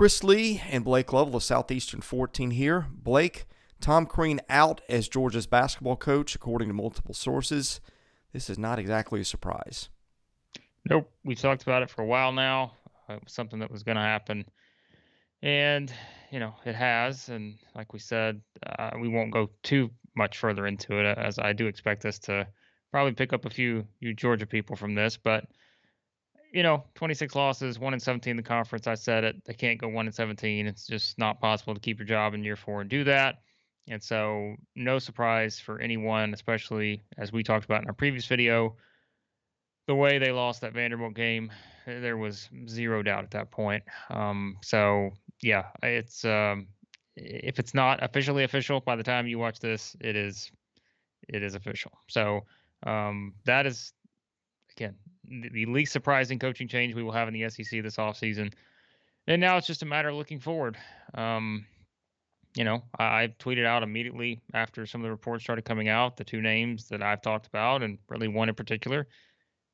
Chris Lee and Blake Lovell of Southeastern 14 here. Blake, Tom Crean out as Georgia's basketball coach, according to multiple sources. This is not exactly a surprise. Nope. We've talked about it for a while now. It was something that was going to happen. And, it has. And like we said, we won't go too much further into it, as I do expect us to probably pick up a few you Georgia people from this. But, 26 losses, 1-17 in the conference. I said it. They can't go 1-17. It's just not possible to keep your job in year 4 and do that. And so, no surprise for anyone, especially as we talked about in our previous video, the way they lost that Vanderbilt game, there was zero doubt at that point. So yeah, it's if it's not officially official by the time you watch this, it is official. So that is again the least surprising coaching change we will have in the SEC this offseason. And now it's just a matter of looking forward. I tweeted out immediately after some of the reports started coming out the two names that I've talked about, and really one in particular.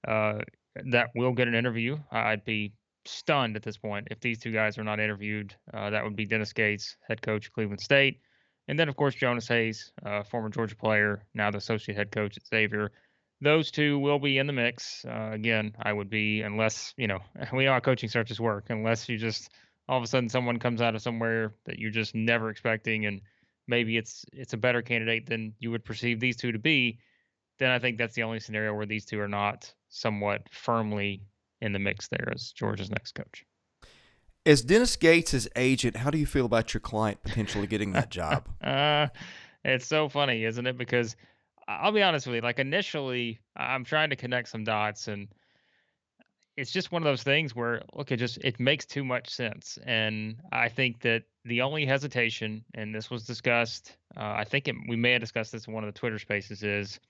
That will get an interview. I'd be stunned at this point if these two guys are not interviewed. That would be Dennis Gates, head coach of Cleveland State, and then of course Jonas Hayes, former Georgia player, now the associate head coach at Xavier. Those two will be in the mix. Again, I would be, unless we know how coaching searches work. Unless you just all of a sudden someone comes out of somewhere that you're just never expecting, and maybe it's a better candidate than you would perceive these two to be. Then I think that's the only scenario where these two are not somewhat firmly in the mix there as Georgia's next coach. As Dennis Gates' agent, how do you feel about your client potentially getting that job? It's so funny, isn't it? Because I'll be honest with you, like initially I'm trying to connect some dots, and it's just one of those things where, look, it makes too much sense. And I think that the only hesitation, and this was discussed, I think we may have discussed this in one of the Twitter spaces, is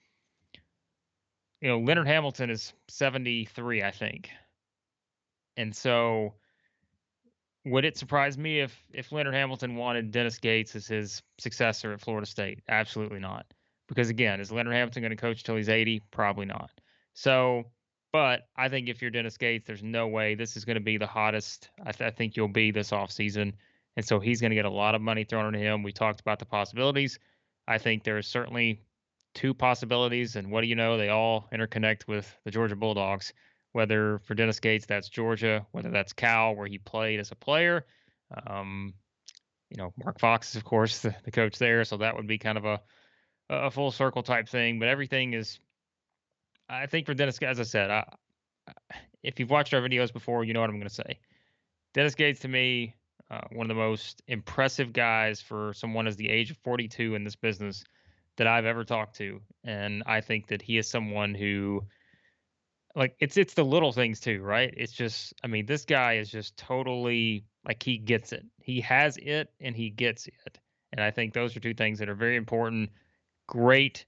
Leonard Hamilton is 73, I think. And so would it surprise me if Leonard Hamilton wanted Dennis Gates as his successor at Florida State? Absolutely not. Because again, is Leonard Hamilton going to coach till he's 80? Probably not. So, but I think if you're Dennis Gates, there's no way this is going to be the hottest I think you'll be this offseason. And so he's going to get a lot of money thrown at him. We talked about the possibilities. I think there's certainly two possibilities, and what do you know? They all interconnect with the Georgia Bulldogs. Whether for Dennis Gates, that's Georgia, whether that's Cal, where he played as a player. Mark Fox is, of course, the coach there, so that would be kind of a full circle type thing. But everything is, I think, for Dennis, as I said, if you've watched our videos before, you know what I'm going to say. Dennis Gates, to me, one of the most impressive guys for someone as the age of 42 in this business that I've ever talked to. And I think that he is someone who, like, it's the little things too, right? It's just, this guy is just totally, like, he gets it. He has it and he gets it. And I think those are two things that are very important. Great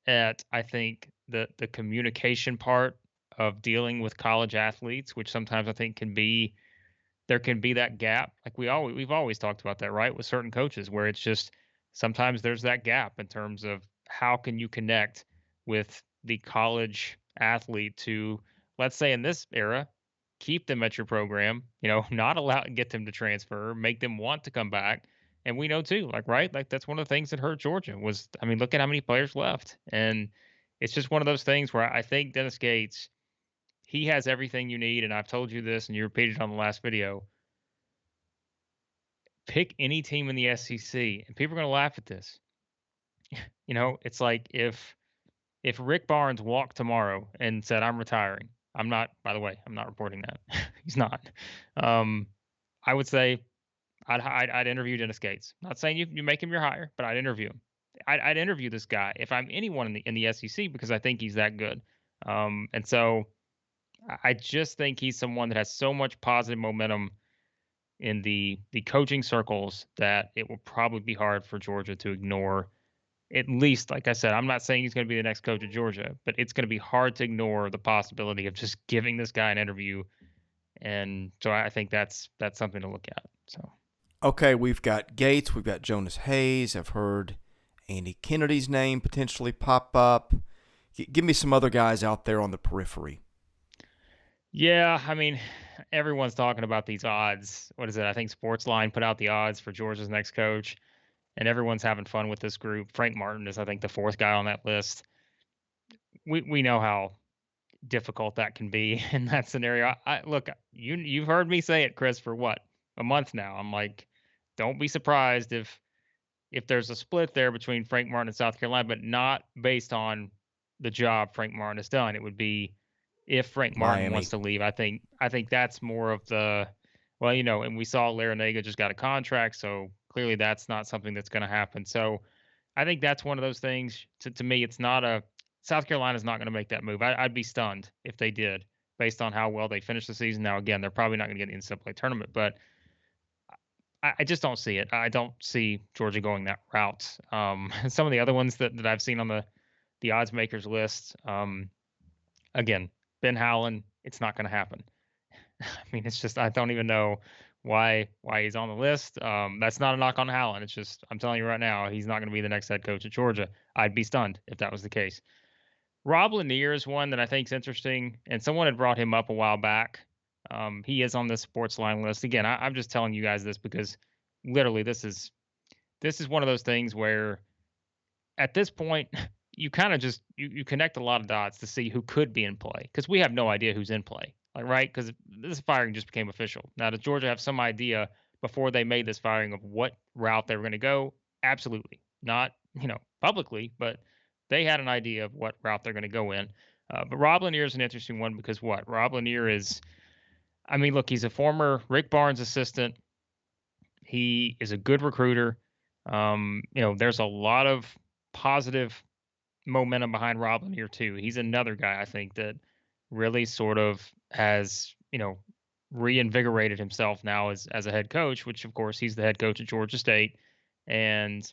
at, I think, the communication part of dealing with college athletes, which sometimes I think there can be that gap. Like we've always talked about that, right? With certain coaches, where it's just sometimes there's that gap in terms of how can you connect with the college athlete to, let's say in this era, keep them at your program, not allow get them to transfer, make them want to come back. And we know too, right? Like that's one of the things that hurt Georgia was, look at how many players left. And it's just one of those things where I think Dennis Gates, he has everything you need. And I've told you this and you repeated it on the last video. Pick any team in the SEC, and people are going to laugh at this. It's like if Rick Barnes walked tomorrow and said, "I'm retiring," I'm not. By the way, I'm not reporting that. He's not. I would say I'd interview Dennis Gates. Not saying you make him your hire, but I'd interview him. I'd interview this guy if I'm anyone in the SEC because I think he's that good. And so I just think he's someone that has so much positive momentum in the coaching circles that it will probably be hard for Georgia to ignore. At least, like I said, I'm not saying he's going to be the next coach of Georgia, but it's going to be hard to ignore the possibility of just giving this guy an interview. And so I think that's something to look at. So, okay, we've got Gates, we've got Jonas Hayes. I've heard Andy Kennedy's name potentially pop up. Give me some other guys out there on the periphery. Yeah, I mean, everyone's talking about these odds. What is it? I think Sportsline put out the odds for Georgia's next coach, and everyone's having fun with this group. Frank Martin is, I think, the fourth guy on that list. We know how difficult that can be in that scenario. I look, you've heard me say it, Chris, for what, a month now. I'm like, don't be surprised if there's a split there between Frank Martin and South Carolina, but not based on the job Frank Martin has done. It would be if Frank Martin wants Miami. to leave. I think that's more of the, well, and we saw Larinaga just got a contract, so clearly that's not something that's going to happen. So I think that's one of those things. To me, it's not a South Carolina's not going to make that move. I'd be stunned if they did, based on how well they finished the season. Now, again, they're probably not going to get the NCAA tournament, but I just don't see it. I don't see Georgia going that route. Some of the other ones that I've seen on the odds makers list, again, Ben Howland, it's not going to happen. I mean, it's just I don't even know why he's on the list. That's not a knock on Howland. It's just I'm telling you right now, he's not going to be the next head coach at Georgia. I'd be stunned if that was the case. Rob Lanier is one that I think is interesting, and someone had brought him up a while back. He is on the sports line list. Again, I'm just telling you guys this because literally this is one of those things where at this point you kind of just you connect a lot of dots to see who could be in play because we have no idea who's in play, like, right, because this firing just became official. Now, does Georgia have some idea before they made this firing of what route they were going to go? Absolutely not, publicly, but they had an idea of what route they're going to go in. But Rob Lanier is an interesting one because what Rob Lanier is, I mean, look, he's a former Rick Barnes assistant. He is a good recruiter. There's a lot of positive momentum behind Rob Lanier too. He's another guy I think that really sort of has, reinvigorated himself now as a head coach, which of course he's the head coach at Georgia State. And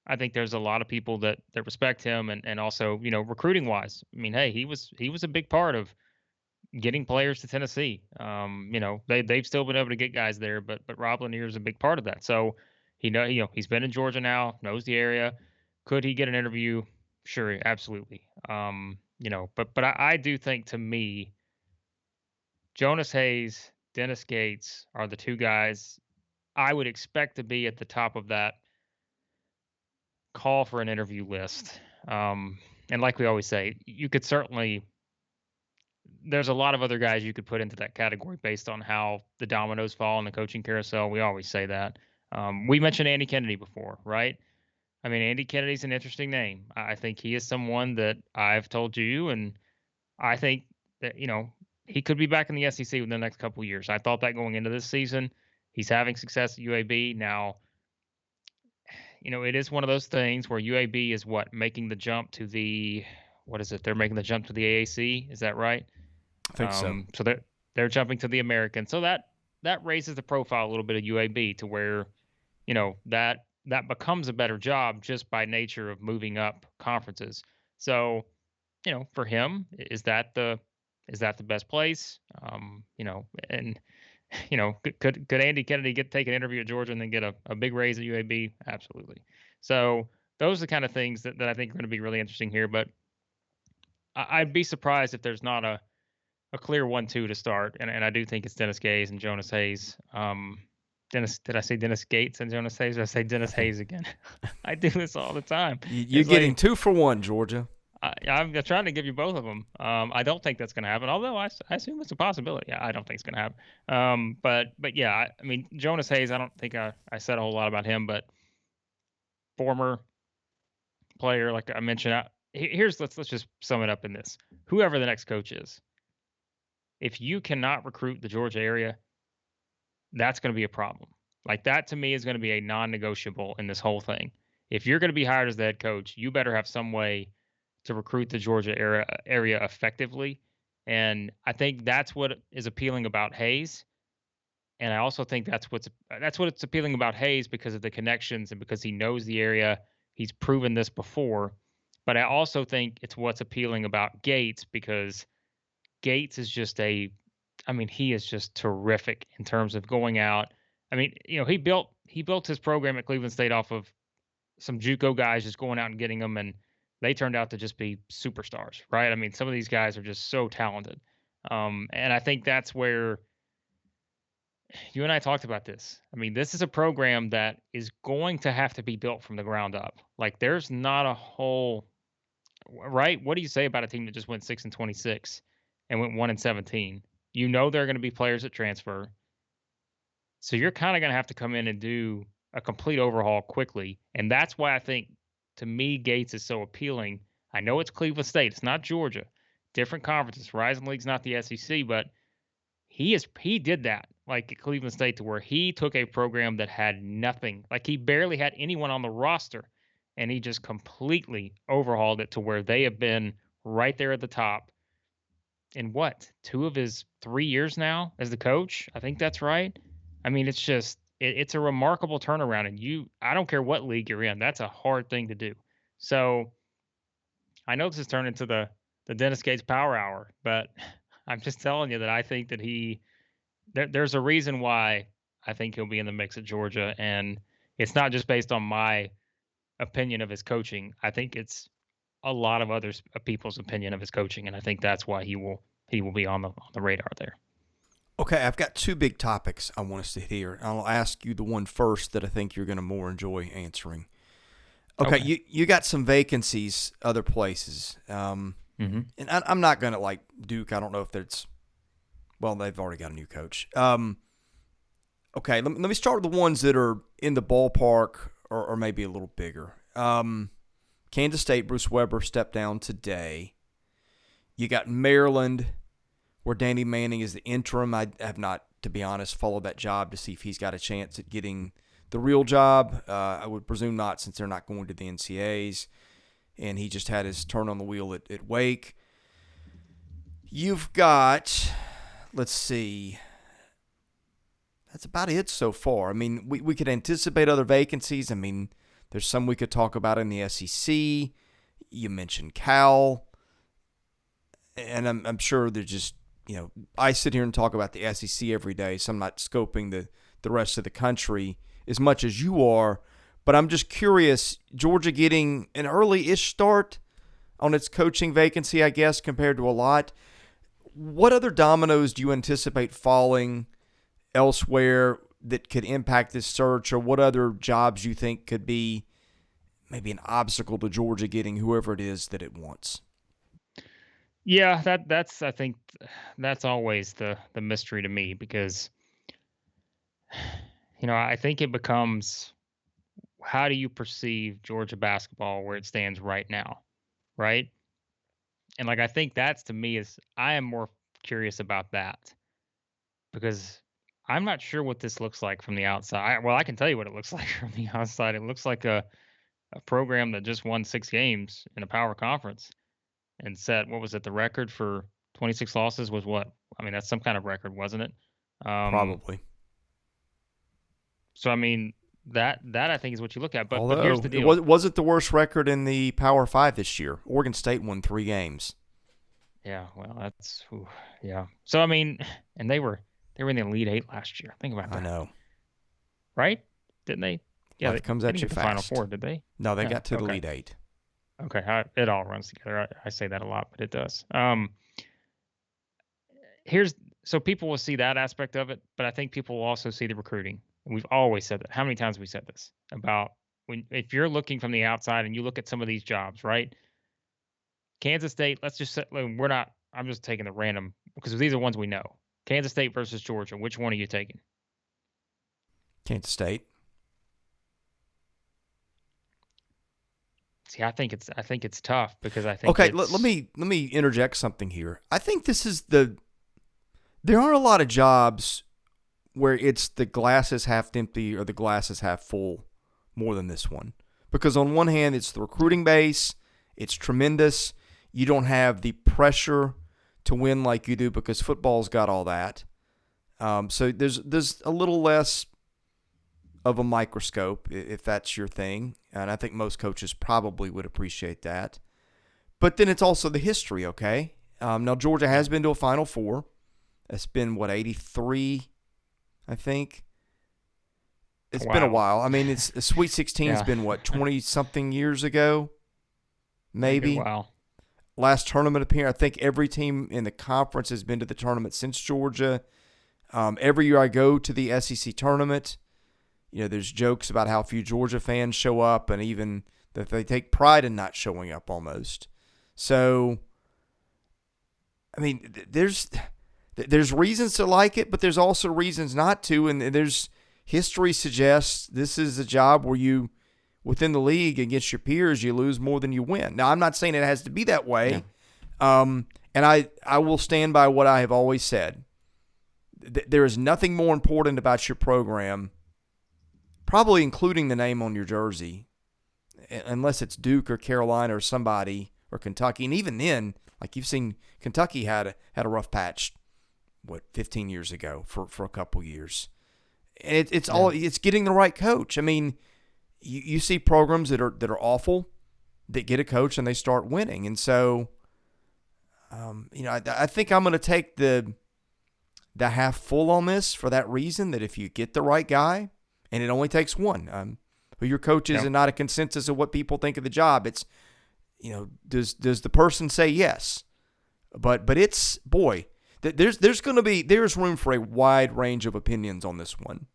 I think there's a lot of people that respect him and also, recruiting wise. I mean, hey, he was a big part of getting players to Tennessee. They've still been able to get guys there, but Rob Lanier is a big part of that. So he's been in Georgia now, knows the area. Could he get an interview? Sure, absolutely. But I do think, to me, Jonas Hayes, Dennis Gates are the two guys I would expect to be at the top of that call for an interview list. And like we always say, you could certainly there's a lot of other guys you could put into that category based on how the dominoes fall in the coaching carousel. We always say that. We mentioned Andy Kennedy before, right? I mean, Andy Kennedy's an interesting name. I think he is someone that I've told you, and I think that, he could be back in the SEC within the next couple of years. I thought that going into this season. He's having success at UAB. Now, it is one of those things where UAB is making the jump to what is it? They're making the jump to the AAC. Is that right? I think so. So they're jumping to the American. So that raises the profile a little bit of UAB to where, that becomes a better job just by nature of moving up conferences. So, for him, is that the best place? And could Andy Kennedy take an interview at Georgia and then get a big raise at UAB? Absolutely. So those are the kind of things that I think are going to be really interesting here. But I'd be surprised if there's not a clear 1-2 to start, and I do think it's Dennis Gates and Jonas Hayes. Did I say Dennis Gates and Jonas Hayes? Or did I say Dennis Hayes again? I do this all the time. You're It's getting like 2 for 1, Georgia. I'm trying to give you both of them. I don't think that's going to happen, although I assume it's a possibility. I don't think it's going to happen. But yeah, I mean, Jonas Hayes, I don't think I said a whole lot about him, but former player, like I mentioned. Let's just sum it up in this: whoever the next coach is, if you cannot recruit the Georgia area, that's going to be a problem. Like, that to me is going to be a non-negotiable in this whole thing. If you're going to be hired as the head coach, you better have some way to recruit the Georgia area effectively. And I think that's what is appealing about Hayes. And I also think that's what's appealing about Hayes because of the connections and because he knows the area. He's proven this before. But I also think it's what's appealing about Gates because Gates is he is just terrific in terms of going out. I mean, he built his program at Cleveland State off of some JUCO guys just going out and getting them, and they turned out to just be superstars, right? I mean, some of these guys are just so talented. And I think that's where you and I talked about this. I mean, this is a program that is going to have to be built from the ground up. Like, there's not a whole right. What do you say about a team that just went 6-26 and went 1-17? You know there are going to be players that transfer, so you're kind of going to have to come in and do a complete overhaul quickly. And that's why I think, to me, Gates is so appealing. I know it's Cleveland State. It's not Georgia. Different conferences. Horizon League's not the SEC, but he did that like at Cleveland State to where he took a program that had nothing. Like he barely had anyone on the roster, and he just completely overhauled it to where they have been right there at the top in what, 2 of his 3 years now as the coach? I think that's right. I mean, it's just it's a remarkable turnaround, and I don't care what league you're in, that's a hard thing to do. So, I know this has turned into the Dennis Gates Power Hour, but I'm just telling you that I think that there's a reason why I think he'll be in the mix at Georgia, and it's not just based on my opinion of his coaching. I think it's a lot of others people's opinion of his coaching, and I think that's why he will be on the radar there. Okay, I've got 2 big topics I want us to hit here. I'll ask you the one first that I think you're going to more enjoy answering. Okay. You got some vacancies other places. Mm-hmm. And I'm not going to like Duke. I don't know if that's – well, they've already got a new coach. Okay, let me start with the ones that are in the ballpark or maybe a little bigger. Kansas State, Bruce Weber stepped down today. You got Maryland, where Danny Manning is the interim. I have not, to be honest, followed that job to see if he's got a chance at getting the real job. I would presume not, since they're not going to the NCAAs. And he just had his turn on the wheel at Wake. You've got, let's see, that's about it so far. I mean, we could anticipate other vacancies. I mean, there's some we could talk about in the SEC. You mentioned Cal. And I'm sure they're just, I sit here and talk about the SEC every day, so I'm not scoping the rest of the country as much as you are. But I'm just curious, Georgia getting an early-ish start on its coaching vacancy, I guess, compared to a lot. What other dominoes do you anticipate falling elsewhere that could impact this search, or what other jobs you think could be maybe an obstacle to Georgia getting whoever it is that it wants? Yeah, that's I think that's always the mystery to me, because I think it becomes, how do you perceive Georgia basketball where it stands right now, right? And like I think that's, to me, is I am more curious about that, because I'm not sure what this looks like from the outside. Well, I can tell you what it looks like from the outside. It looks like a program that just won 6 games in a power conference and set, what was it, the record for 26 losses was what? I mean, that's some kind of record, wasn't it? Probably. So I mean, that I think is what you look at. But Although, here's the deal. It wasn't the worst record in the Power 5 this year. Oregon State won 3 games. Yeah, well, yeah. So I mean, and they were in the Elite Eight last year. Think about that. I know. Right? Didn't they? Yeah, it comes at you the fast. Final Four, did they? No, they got to the Elite Eight. Okay, it all runs together. I say that a lot, but it does. So people will see that aspect of it, but I think people will also see the recruiting. And we've always said that. How many times have we said this about if you're looking from the outside and you look at some of these jobs, right? Kansas State, let's just say, I'm just taking the random, because these are ones we know. Kansas State versus Georgia. Which one are you taking? Kansas State. See, I think it's tough, because I think okay. Let me interject something here. I think this is there aren't a lot of jobs where it's the glass is half empty or the glass is half full more than this one, because on one hand it's the recruiting base, it's tremendous. You don't have the pressure to win like you do because football's got all that. So there's a little less of a microscope, if that's your thing. And I think most coaches probably would appreciate that. But then it's also the history, okay? Now, Georgia has been to a Final Four. It's been, 83, I think? It's been a while. I mean, it's Sweet 16's been, 20-something years ago? Maybe. Wow. last tournament appearance. I think every team in the conference has been to the tournament since Georgia. Every year I go to the SEC tournament, there's jokes about how few Georgia fans show up, and even that they take pride in not showing up almost. So, I mean, there's reasons to like it, but there's also reasons not to, and there's history suggests this is a job where you, within the league against your peers, you lose more than you win. Now, I'm not saying it has to be that way, and I will stand by what I have always said. There is nothing more important about your program, probably including the name on your jersey, unless it's Duke or Carolina or somebody or Kentucky. And even then, like you've seen, Kentucky had a rough patch, 15 years ago for a couple years. And it's getting the right coach. I mean, you see programs that are awful that get a coach and they start winning. And so, I think I'm going to take the half full on this for that reason, that if you get the right guy, and it only takes one, who your coach is, and not a consensus of what people think of the job. It's, does the person say yes? But it's, boy, there's room for a wide range of opinions on this one.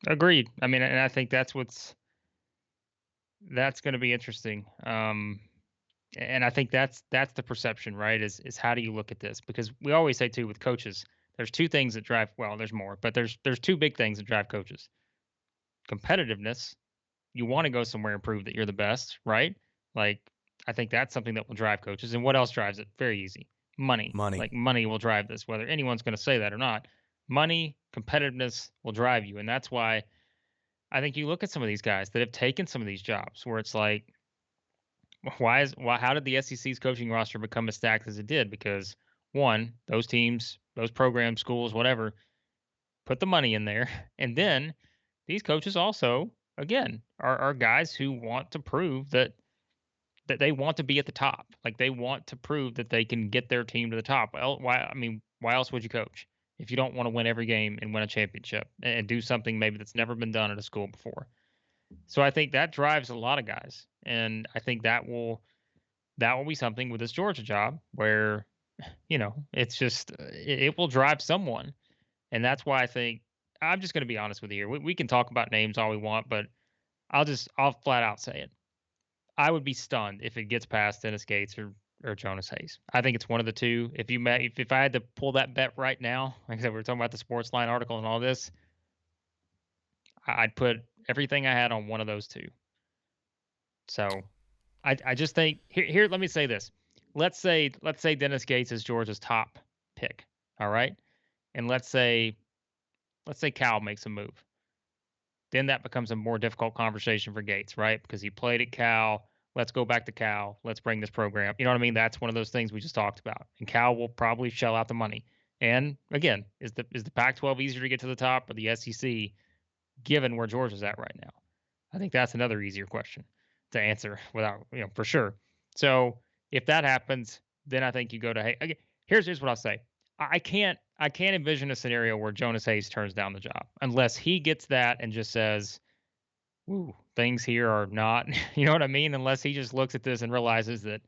Agreed. I mean, and I think that's going to be interesting. And I think that's the perception, right? Is how do you look at this? Because we always say too with coaches, there's two things that drive. Well, there's more, but there's two big things that drive coaches. Competitiveness. You want to go somewhere and prove that you're the best, right? Like, I think that's something that will drive coaches. And what else drives it? Very easy. Money. Like, money will drive this, whether anyone's going to say that or not. Money, competitiveness will drive you. And that's why I think you look at some of these guys that have taken some of these jobs where it's like, how did the SEC's coaching roster become as stacked as it did? Because one, those teams, those programs, schools, whatever, put the money in there. And then these coaches also, again, are guys who want to prove that they want to be at the top. Like, they want to prove that they can get their team to the top. Well, why else would you coach if you don't want to win every game and win a championship and do something maybe that's never been done at a school before? So I think that drives a lot of guys, and I think that will be something with this Georgia job where, it's just it will drive someone, and that's why I think I'm just going to be honest with you here. We can talk about names all we want, but I'll flat out say it. I would be stunned if it gets past Dennis Gates or Jonas Hayes. I think it's one of the two. If I had to pull that bet right now, like I said, we were talking about the Sportsline article and all this, I'd put everything I had on one of those two. So I just think here let me say this. Let's say Dennis Gates is Georgia's top pick. All right. And let's say Cal makes a move. Then that becomes a more difficult conversation for Gates, right? Because he played at Cal. Let's go back to Cal. Let's bring this program. You know what I mean? That's one of those things we just talked about. And Cal will probably shell out the money. And again, is the Pac-12 easier to get to the top, or the SEC, given where Georgia's at right now? I think that's another easier question to answer without, for sure. So if that happens, then I think you go to Hayes. Here's what I'll say. I can't envision a scenario where Jonas Hayes turns down the job unless he gets that and just says, "Ooh, things here are not," you know what I mean? Unless he just looks at this and realizes that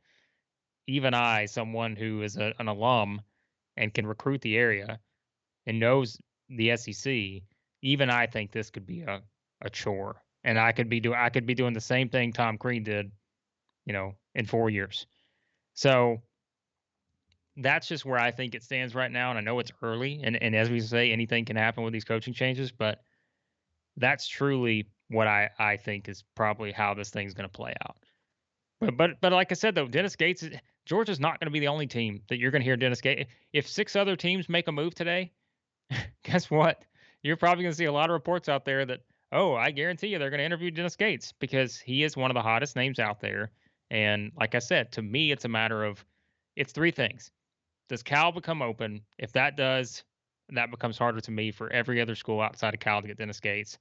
even I, someone who is an alum and can recruit the area and knows the SEC, even I think this could be a chore, and I could be doing the same thing Tom Crean did, in 4 years. So that's just where I think it stands right now. And I know it's early, and as we say, anything can happen with these coaching changes, but that's truly what I think is probably how this thing's going to play out. But like I said, though, Dennis Gates, Georgia's not going to be the only team that you're going to hear Dennis Gates. If 6 other teams make a move today, guess what? You're probably going to see a lot of reports out there that, oh, I guarantee you they're going to interview Dennis Gates because he is one of the hottest names out there. And like I said, to me, it's a matter of, it's 3 things. Does Cal become open? If that does, that becomes harder to me for every other school outside of Cal to get Dennis Gates.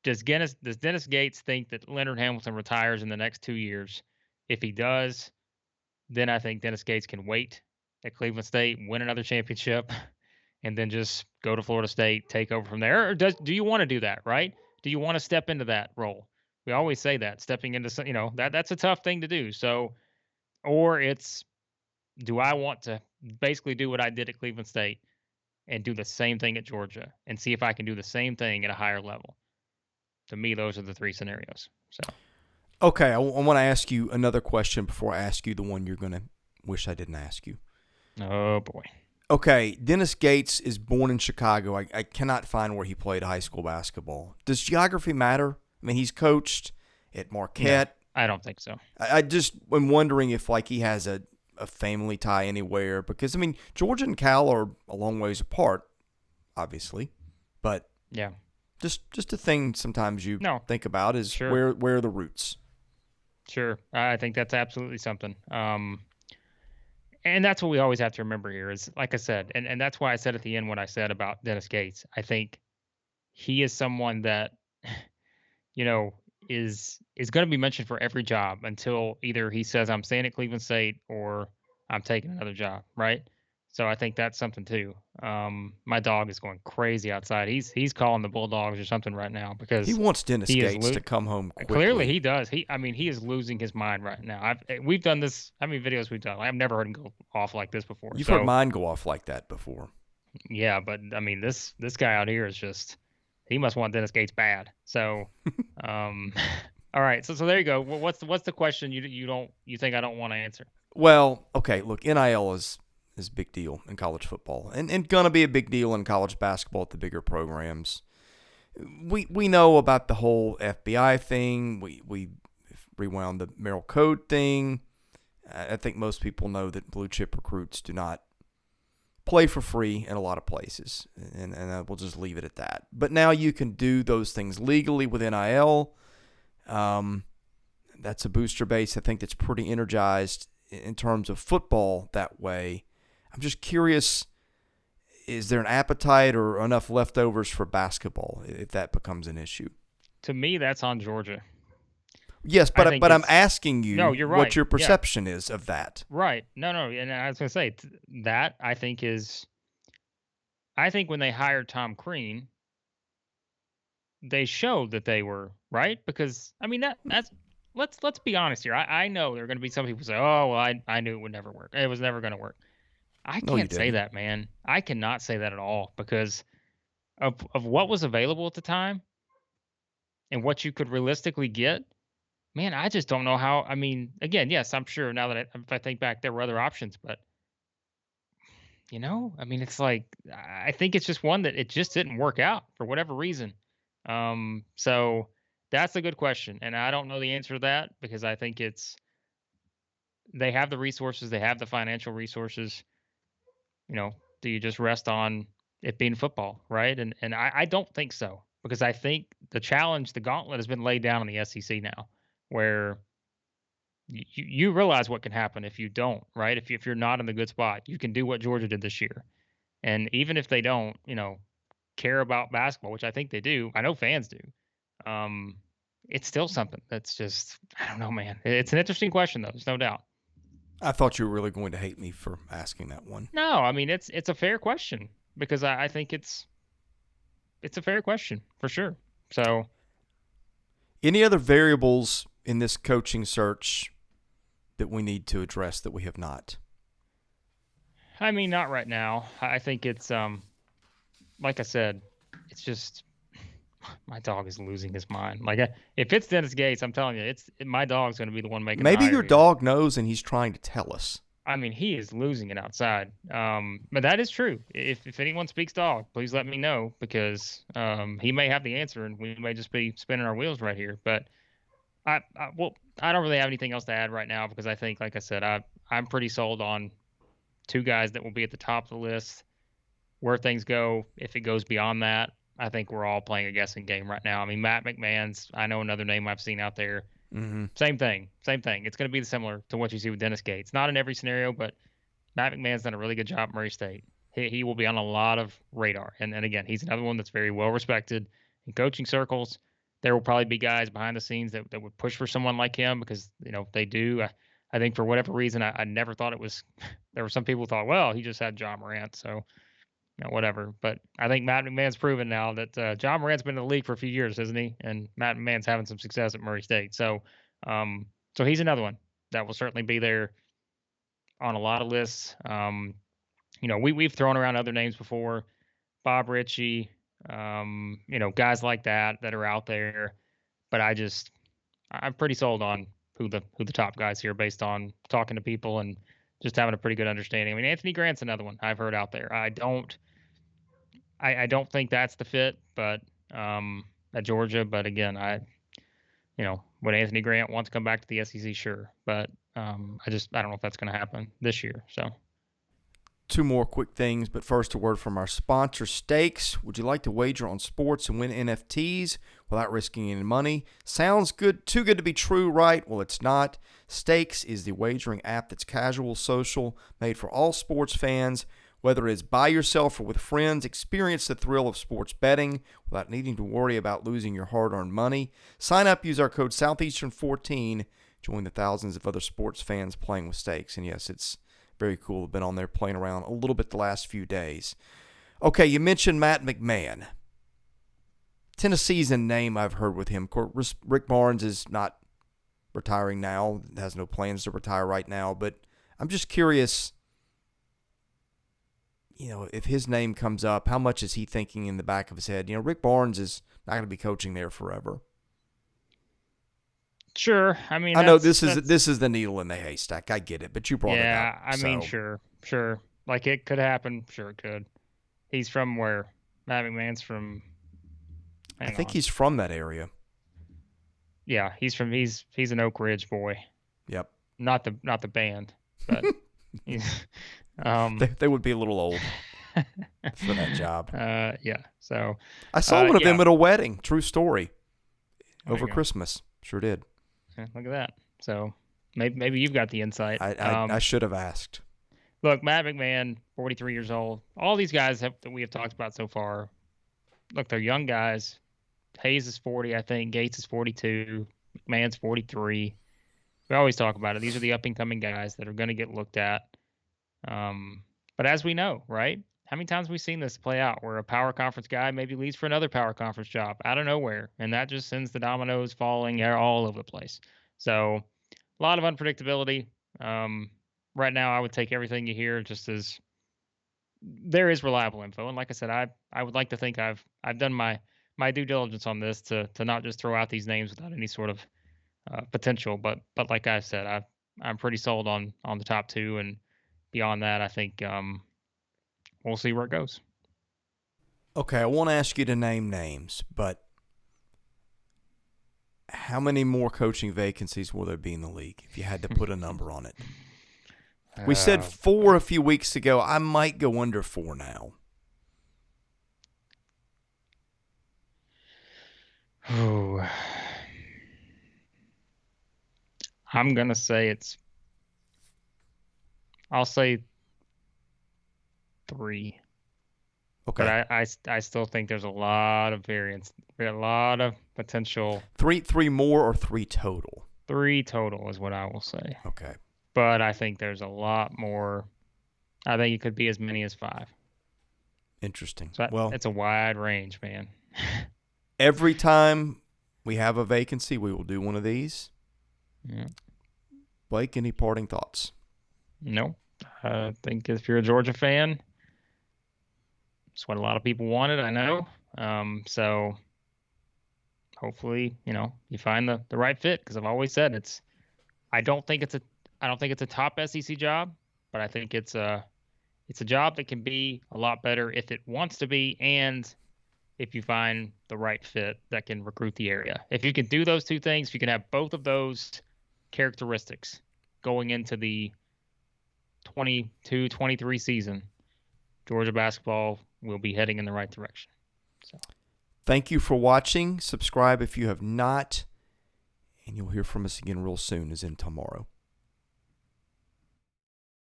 Does Dennis Gates think that Leonard Hamilton retires in the next 2 years? If he does, then I think Dennis Gates can wait at Cleveland State, win another championship, and then just go to Florida State, take over from there. Or do you want to do that, right? Do you want to step into that role? We always say that, stepping into, that's a tough thing to do. So or it's, do I want to basically do what I did at Cleveland State and do the same thing at Georgia and see if I can do the same thing at a higher level? To me, those are the three scenarios. So, Okay, I want to ask you another question before I ask you the one you're going to wish I didn't ask you. oh boy. Okay, Dennis Gates is born in Chicago. I cannot find where he played high school basketball. Does geography matter? I mean, he's coached at Marquette. No, I don't think so. I just am wondering if like he has a family tie anywhere, because I mean Georgia and Cal are a long ways apart, obviously, but Yeah. just a thing sometimes you No. think about is Sure. where are the roots? Sure. I think that's absolutely something. And that's what we always have to remember here is, like I said, and that's why I said at the end what I said about Dennis Gates. I think he is someone that, you know, is going to be mentioned for every job until either he says I'm staying at Cleveland State or I'm taking another job, right? So I think that's something too. My dog is going crazy outside. He's calling the Bulldogs or something right now He because wants Dennis he is Gates to come home quickly. clearly he does. I mean, he is losing his mind right now. We've done this. How many videos we've done? I've never heard him go off like this before. You've So heard mine go off like that before. yeah, but I mean, this guy out here is just, he must want Dennis Gates bad. So, um, all right. So there you go. What's the question you think I don't want to answer? Well, okay, look, NIL is a big deal in college football, and gonna be a big deal in college basketball at the bigger programs. We know about the whole FBI thing. We rewound the Merrill Code thing. I think most people know that blue chip recruits do not play for free in a lot of places, and we'll just leave it at that. But now you can do those things legally with NIL. That's a booster base, I think, that's pretty energized in terms of football that way. I'm just curious, is there an appetite or enough leftovers for basketball if that becomes an issue? To me, that's on Georgia. Yes, but I'm asking you No, you're what right. your Yeah. perception is of that. Right. No, and I was gonna say that I think when they hired Tom Crean, they showed that they were right because I mean that's let's be honest here. I know there are going to be some people say, oh well, I knew it would never work. It was never going to work. I No, you can't say didn't. that, man. I cannot say that at all because of what was available at the time and what you could realistically get. Man, I just don't know how. I mean, again, yes, I'm sure now that if I think back, there were other options, but I mean, it's like I think it's just one that it just didn't work out for whatever reason. So that's a good question, and I don't know the answer to that because I think it's they have the resources, they have the financial resources. Do you just rest on it being football, right? And I don't think so because I think the challenge, the gauntlet has been laid down on the SEC now, where you realize what can happen if you don't, right? If you're not in the good spot, you can do what Georgia did this year, and even if they don't, care about basketball, which I think they do, I know fans do. Um, it's still something that's just I don't know, man. It's an interesting question though. There's no doubt. I thought you were really going to hate me for asking that one. No, I mean it's a fair question because I think it's a fair question for sure. So Any other variables in this coaching search that we need to address that we have not? I mean, not right now. I think it's like I said, it's just my dog is losing his mind. Like if it's Dennis Gates, I'm telling you, my dog's going to be the one making. Maybe the your hire here. dog knows and he's trying to tell us. I mean, he is losing it outside. But that is true. If anyone speaks dog, please let me know because he may have the answer and we may just be spinning our wheels right here. But I don't really have anything else to add right now because I think, like I said, I'm pretty sold on two guys that will be at the top of the list. Where things go, if it goes beyond that, I think we're all playing a guessing game right now. I mean, Matt McMahon's, I know another name I've seen out there. Mm-hmm. Same thing. It's going to be similar to what you see with Dennis Gates. Not in every scenario, but Matt McMahon's done a really good job at Murray State. He will be on a lot of radar. And again, he's another one that's very well respected in coaching circles. There will probably be guys behind the scenes that would push for someone like him because, they do. I think for whatever reason, I never thought it was – there were some people who thought, well, he just had John Morant, so – whatever. But I think Matt McMahon's proven now that John Morant's been in the league for a few years, hasn't he? And Matt McMahon's having some success at Murray State. So he's another one that will certainly be there on a lot of lists. We've thrown around other names before, Bob Ritchie, guys like that are out there. But I'm pretty sold on who the top guys here based on talking to people and just having a pretty good understanding. I mean, Anthony Grant's another one I've heard out there. I don't think that's the fit, but at Georgia. But again, would Anthony Grant want to come back to the SEC? Sure, but I don't know if that's going to happen this year. So. Two more quick things, but first a word from our sponsor, Stakes. Would you like to wager on sports and win NFTs without risking any money? Sounds good, too good to be true, right? Well, it's not. Stakes is the wagering app that's casual, social, made for all sports fans. Whether it's by yourself or with friends, experience the thrill of sports betting without needing to worry about losing your hard-earned money. Sign up, use our code Southeastern14. Join the thousands of other sports fans playing with Stakes. And yes, it's very cool. I've been on there playing around a little bit the last few days. Okay, you mentioned Matt McMahon. Tennessee's a name I've heard with him. Of course, Rick Barnes is not retiring now, has no plans to retire right now, but I'm just curious, if his name comes up, how much is he thinking in the back of his head? Rick Barnes is not going to be coaching there forever. Sure. I mean, I know this is the needle in the haystack. I get it, but you brought it up. Yeah, I mean, sure. Like it could happen. Sure, it could. He's from where? Matt McMahon's from. I think he's from that area. Yeah, he's an Oak Ridge boy. Yep. Not the band, but they would be a little old for that job. Yeah. So I saw one of them at a wedding. True story. Over Christmas. Sure did. Look at that. So maybe you've got the insight. I should have asked. Look, Matt McMahon, 43 years old. All these guys that we have talked about so far, look, they're young guys. Hayes is 40, I think. Gates is 42. McMahon's 43. We always talk about it. These are the up-and-coming guys that are going to get looked at. But as we know, right, how many times have we seen this play out where a power conference guy maybe leaves for another power conference job out of nowhere, and that just sends the dominoes falling all over the place. So a lot of unpredictability. Right now, I would take everything you hear just as there is reliable info. And like I said, I would like to think I've done my due diligence on this to not just throw out these names without any sort of potential. But like I said, I'm pretty sold on the top two, and beyond that, I think we'll see where it goes. Okay, I won't ask you to name names, but how many more coaching vacancies will there be in the league if you had to put a number on it? We said 4 a few weeks ago. I might go under 4 now. Oh, I'm going to say I'll say 3. Okay. But I still think there's a lot of variance, a lot of potential. 3 more or 3 total? 3 total is what I will say. Okay. But I think there's a lot more. I think it could be as many as 5. Interesting. So it's a wide range, man. Every time we have a vacancy, we will do one of these. Yeah. Blake, any parting thoughts? No. I think if you're a Georgia fan, it's what a lot of people wanted, I know. So hopefully, you find the right fit, because I've always said I don't think it's a top SEC job, but I think it's a job that can be a lot better if it wants to be, and if you find the right fit that can recruit the area. If you can do those 2 things, if you can have both of those characteristics going into the 22-23 season, Georgia basketball will be heading in the right direction. So, thank you for watching. Subscribe if you have not, and you'll hear from us again real soon, as in tomorrow.